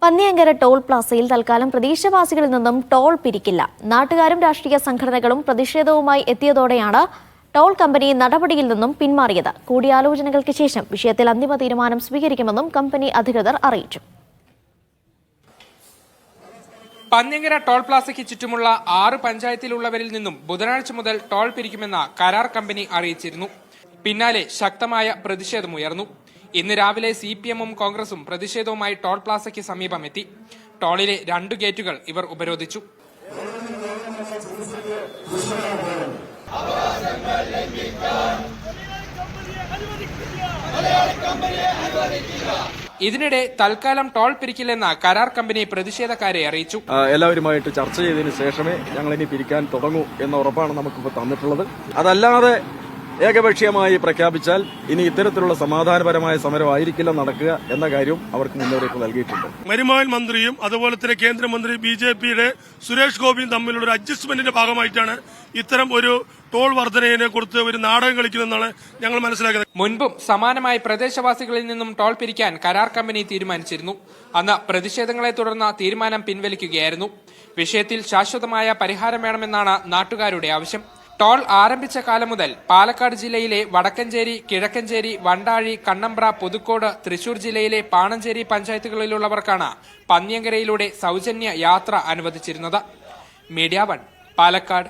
Panniyankara toll പ്ലാസയിൽ തൽക്കാലം പ്രദേശവാസികളിൽ നിന്നും toll പിരിക്കില്ല. നാട്ടുകാരും രാഷ്ട്രീയ സംഘടനകളും പ്രതിഷേധവുമായി എത്തിയതോടെയാണ് ടോൾ കമ്പനി നടപടിയിൽ നിന്നും പിന്മാറിയത്. കൂടിയാലോചനകൾക്ക് ശേഷം വിഷയത്തിൽ അന്തിമ തീരുമാനം സ്വീകരിക്കുമെന്നും കമ്പനി അധികൃതർ അറിയിച്ചു. പന്നിയങ്കര ടോൾ പ്ലാസയ്ക്ക് ചുറ്റുമുള്ള 6 പഞ്ചായത്തിലുള്ളവരിൽ നിന്നും ബുധനാഴ്ച മുതൽ ടോൾ പിരിക്കുമെന്ന് കരാർ കമ്പനി അറിയിച്ചിരുന്നു. പിന്നാലെ ശക്തമായ പ്രതിഷേധമുയർന്നു. ഇന്ന് രാവിലെ CPM-ഉം കോൺഗ്രസും പ്രതിഷേധവുമായി ടോൾ പ്ലാസയ്ക്ക് സമീപമെത്തി. ടോളിലെ 2 ഗേറ്റുകൾ ഇവർ ഉപരോധിച്ചു. ഇതിനിടെ തൽക്കാലം ടോൾ പിരിക്കില്ലെന്ന് കരാർ കമ്പനി പ്രതിഷേധക്കാരെ അറിയിച്ചു. എല്ലാവരുമായിട്ട് ചർച്ച ചെയ്തതിനു ശേഷമേ ഞങ്ങൾ ഇനി പിരിക്കാൻ തുടങ്ങൂ എന്ന ഉറപ്പാണ് നമുക്കിപ്പോൾ തന്നിട്ടുള്ളത്. അതല്ലാതെ ഏകപക്ഷീയമായി പ്രഖ്യാപിച്ചാൽ ഇനി ഇത്തരത്തിലുള്ള സമാധാനപരമായ സമരമായിരിക്കില്ല നടക്കുക എന്ന കാര്യവും അവർക്ക് മുന്നറിയിപ്പ് നൽകിയിട്ടുണ്ട്. മരുമകൻ മന്ത്രിയും അതുപോലെ തന്നെ കേന്ദ്രമന്ത്രി BJP-യുടെ സുരേഷ് ഗോപിയും തമ്മിലുള്ള ഒരു അഡ്ജസ്റ്റ്മെന്റിന്റെ ഭാഗമായിട്ടാണ് ഇത്തരം ഒരു ടോൾ വർധനയെ കുറിച്ച് ഒരു നാടകം കളിക്കുന്നതെന്നാണ് ഞങ്ങൾ മനസ്സിലാക്കുന്നത്. മുൻപും സമാനമായി പ്രദേശവാസികളിൽ നിന്നും ടോൾ പിരിക്കാൻ കരാർ കമ്പനി തീരുമാനിച്ചിരുന്നു. അന്ന് പ്രതിഷേധങ്ങളെ തുടർന്ന് തീരുമാനം പിൻവലിക്കുകയായിരുന്നു. വിഷയത്തിൽ ശാശ്വതമായ പരിഹാരം വേണമെന്നാണ് നാട്ടുകാരുടെ ആവശ്യം. ടോൾ ആരംഭിച്ച കാലം മുതൽ പാലക്കാട് ജില്ലയിലെ വടക്കഞ്ചേരി, കിഴക്കഞ്ചേരി, വണ്ടാഴി, കണ്ണമ്പ്ര, പുതുക്കോട്, തൃശൂർ ജില്ലയിലെ പാണഞ്ചേരി പഞ്ചായത്തുകളിലുള്ളവർക്കാണ് പന്നിയങ്കരയിലൂടെ സൗജന്യ യാത്ര അനുവദിച്ചിരുന്നത്. മീഡിയ 1 പാലക്കാട്.